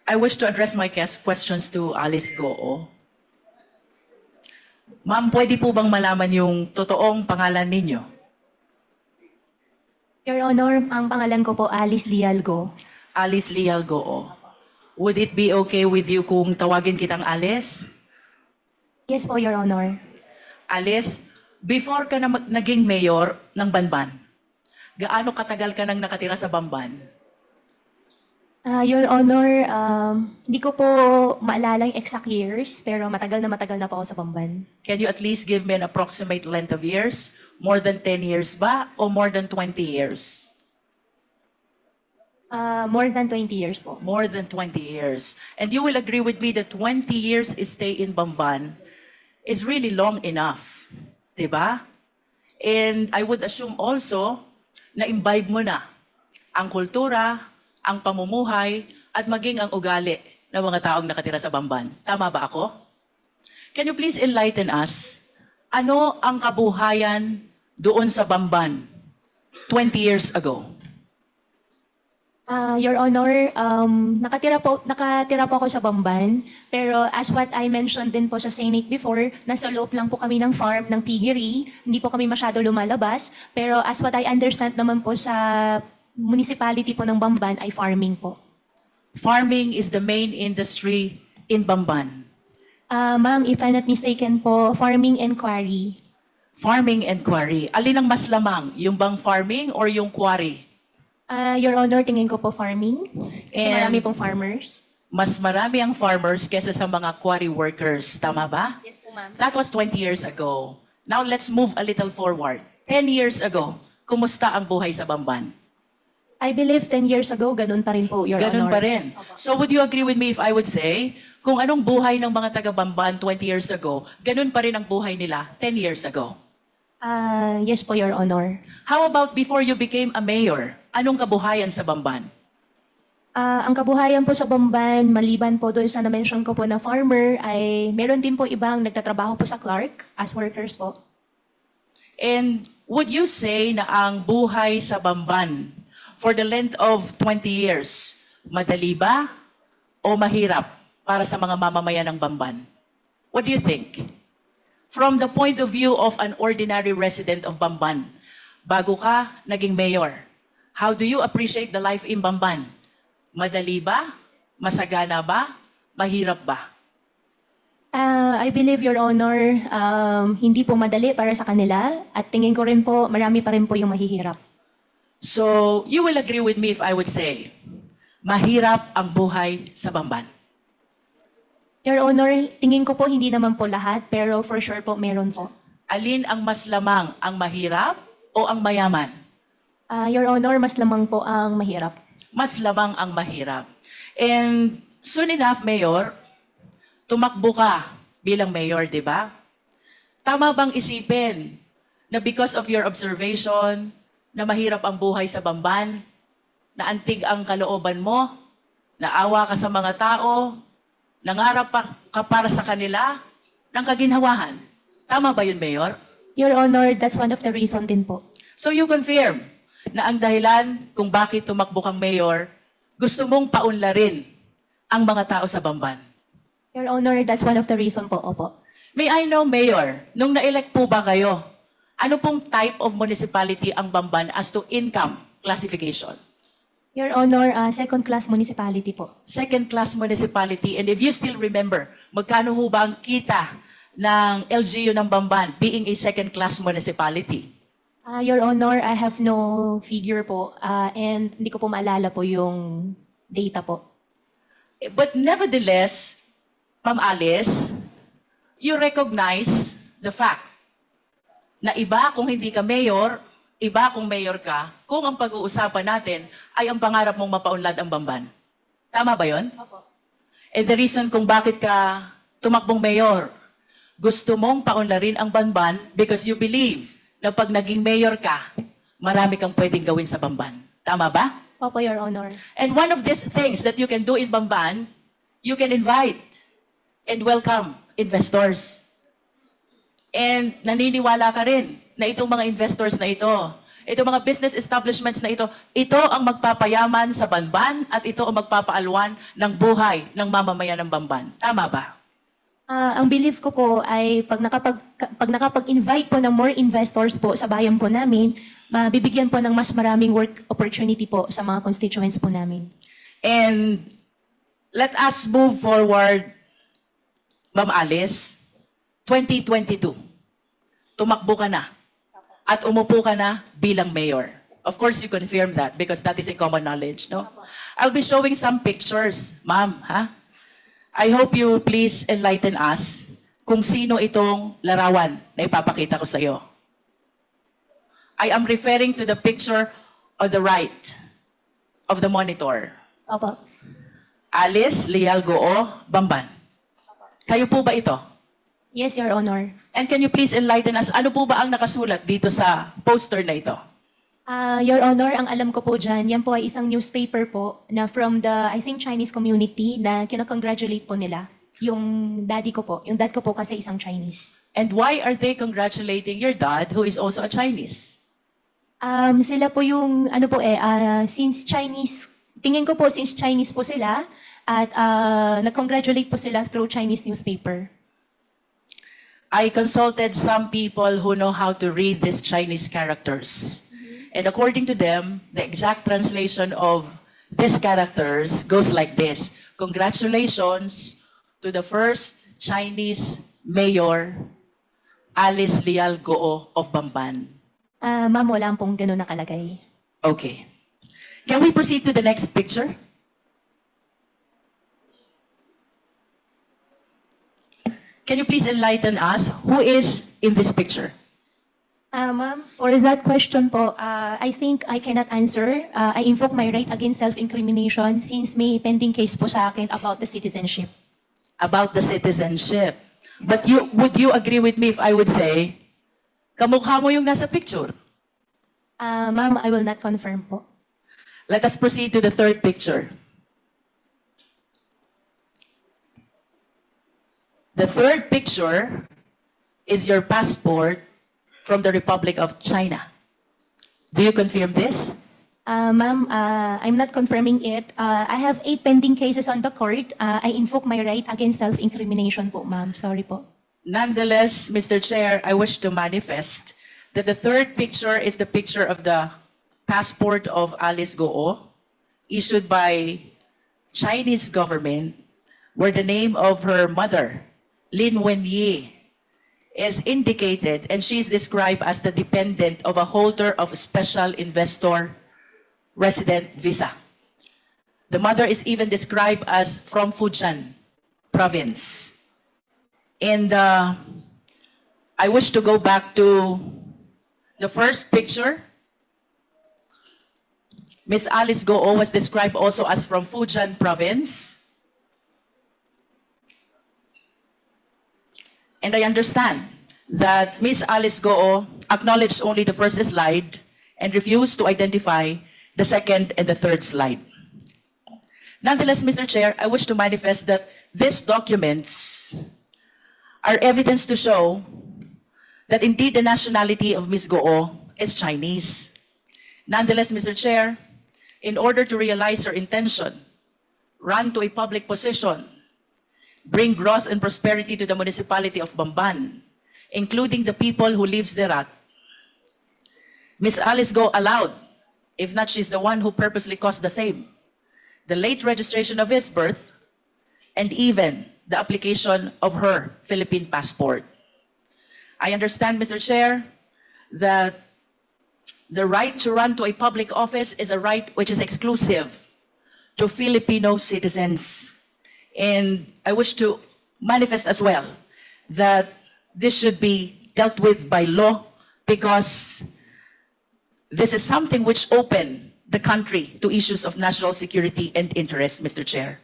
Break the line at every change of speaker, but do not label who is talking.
I wish to address my questions to Alice Goo. Ma'am, pwede po bang malaman yung totoong pangalan ninyo?
Your Honor, ang pangalan ko po Alice Lialgo.
Alice Lial Goo. Would it be okay with you kung tawagin kitang Alice?
Yes po, Your Honor.
Alice, before ka na naging mayor ng Banban, gaano katagal ka nang nakatira sa Bamban?
Your Honor, hindi ko po maalala yung exact years, pero matagal na po ako sa Bamban.
Can you at least give me an approximate length of years? More than 10 years ba o more than 20 years?
More than 20 years po.
More than 20 years. And you will agree with me that 20 years stay in Bamban is really long enough. Diba? And I would assume also na imbibe mo na ang kultura, ang pamumuhay, at maging ang ugali ng mga taong nakatira sa Bamban. Tama ba ako? Can you please enlighten us? Ano ang kabuhayan doon sa Bamban 20 years ago?
Your Honor, nakatira po ako sa Bamban, pero as what I mentioned din po sa Senate before, nasa loob lang po kami ng farm ng piggery, hindi po kami masyado lumalabas, pero as what I understand naman po sa municipality po ng Bamban ay farming po.
Farming is the main industry in Bamban.
Ma'am, if I'm not mistaken po, farming and quarry.
Farming and quarry. Alin ang mas lamang? Yung bang farming or yung quarry?
Your Honor, tingin ko po farming.
And-
Marami pong farmers.
Mas marami ang farmers kesa sa mga quarry workers. Tama ba?
Yes po, ma'am.
That was 20 years ago. Now let's move a little forward. 10 years ago, kumusta ang buhay sa Bamban?
I believe 10 years ago, ganun pa rin po, Your
Ganun
Honor.
pa rin. So would you agree with me if I would say, kung anong buhay ng mga taga-Bamban 20 years ago, ganun pa rin ang buhay nila 10 years ago?
Yes po, Your Honor.
How about before you became a mayor? Anong kabuhayan sa Bamban?
Ang kabuhayan po sa Bamban, maliban po doon sa na-mention ko po na farmer, ay meron din po ibang nagtatrabaho po sa Clark as workers po.
And would you say na ang buhay sa Bamban for the length of 20 years, madali ba o mahirap para sa mga mamamayan ng Bamban? What do you think? From the point of view of an ordinary resident of Bamban, bago ka naging mayor, how do you appreciate the life in Bamban? Madali ba? Masagana ba? Mahirap ba?
I believe, Your Honor, hindi po madali para sa kanila at tingin ko rin po, marami pa rin po yung mahihirap.
So, you will agree with me if I would say, mahirap ang buhay sa Bamban.
Your Honor, tingin ko po hindi naman po lahat, pero for sure po meron po.
Alin ang mas lamang, ang mahirap o ang mayaman?
Your Honor, mas lamang po ang mahirap.
Mas lamang ang mahirap. And soon enough, Mayor, tumakbo ka bilang mayor, di ba? Tama bang isipin na because of your observation na mahirap ang buhay sa Bamban, na antig ang kalooban mo, naawa ka sa mga tao, nangarap ka para sa kanila ng kaginhawahan? Tama ba yun, Mayor?
Your Honor, that's one of the reason din po.
So you confirm na ang dahilan kung bakit tumakbo kang mayor, gusto mong paunlarin ang mga tao sa Bamban.
Your Honor, that's one of the reason po, opo.
May I know, Mayor, nung na-elect po ba kayo, ano pong type of municipality ang Bamban as to income classification?
Your Honor, second-class municipality po.
Second-class municipality. And if you still remember, magkano ho ba ang kita ng LGU ng Bamban being a second-class municipality?
Your Honor, I have no figure po and hindi ko po maalala po yung data po.
But nevertheless, Ma'am Alice, you recognize the fact na iba kung hindi ka mayor, iba kung mayor ka, kung ang pag-uusapan natin ay ang pangarap mong mapaunlad ang Bamban. Tama ba yon?
Opo.
And the reason kung bakit ka tumakbong mayor, gusto mong paunlarin ang Bamban because you believe na pag naging mayor ka, marami kang pwedeng gawin sa Bamban. Tama ba?
Opo, Your Honor.
And one of these things that you can do in Bamban, you can invite and welcome investors. And naniniwala ka rin na itong mga investors na ito, Ito mga business establishments na ito ang magpapayaman sa Banban at ito ang magpapaalwan ng buhay ng mamamayan ng Bamban. Tama ba?
Ang belief ko po ay pag nakapag-invite po ng more investors po sa bayan po namin, mabibigyan po ng mas maraming work opportunity po sa mga constituents po namin.
And let us move forward, Ma'am Alice, 2022. Tumakbo ka na at umupo ka na bilang mayor. Of course, you confirm that because that is a common knowledge, no? I'll be showing some pictures, ma'am, ha? I hope you please enlighten us kung sino itong larawan na ipapakita ko sa iyo. I am referring to the picture on the right of the monitor.
Opo.
Alice Leal Goo, Bamban. Kayo po ba ito?
Yes, Your Honor.
And can you please enlighten us, ano po ba ang nakasulat dito sa poster na ito?
Your Honor, ang alam ko po dyan, yan po ay isang newspaper po na from the, I think, Chinese community na kinakongratulate po nila. Yung daddy ko po. Yung dad ko po kasi isang Chinese.
And why are they congratulating your dad who is also a Chinese?
Sila po yung, ano po since Chinese, tingin ko po since Chinese po sila, at nag-congratulate po sila through Chinese newspaper.
I consulted some people who know how to read these Chinese characters. And according to them, the exact translation of these characters goes like this. Congratulations to the first Chinese mayor, Alice Leal Goo of Bamban.
Ma'am, wala pong ganun nakalagay.
Okay. Can we proceed to the next picture? Can you please enlighten us who is in this picture?
Ma'am, for that question po, I think I cannot answer. I invoke my right against self-incrimination since may pending case po sa akin about the citizenship.
About the citizenship. But would you agree with me if I would say, kamukha mo yung nasa picture?
Ma'am, I will not confirm po.
Let us proceed to the third picture. The third picture is your passport from the Republic of China. Do you confirm this?
Ma'am, I'm not confirming it. I have 8 pending cases on the court. I invoke my right against self-incrimination po, ma'am. Sorry po.
Nonetheless, Mr. Chair, I wish to manifest that the third picture is the picture of the passport of Alice Goo, issued by Chinese government, where the name of her mother, Lin Wenyi, is indicated, and she is described as the dependent of a holder of special investor resident visa. The mother is even described as from Fujian province. And I wish to go back to the first picture. Miss Alice Goo was described also as from Fujian province. And I understand that Miss Alice Goo acknowledged only the first slide and refused to identify the second and the third slide. Nonetheless, Mr. Chair, I wish to manifest that these documents are evidence to show that indeed the nationality of Ms. Goo is Chinese. Nonetheless, Mr. Chair, in order to realize her intention, run to a public position, bring growth and prosperity to the municipality of Bamban, including the people who lives thereat. Miss Alice Goo allowed, if not she's the one who purposely caused the same, the late registration of his birth, and even the application of her Philippine passport. I understand, Mr. Chair, that the right to run to a public office is a right which is exclusive to Filipino citizens. And I wish to manifest as well that this should be dealt with by law because this is something which opened the country to issues of national security and interest, Mr. Chair.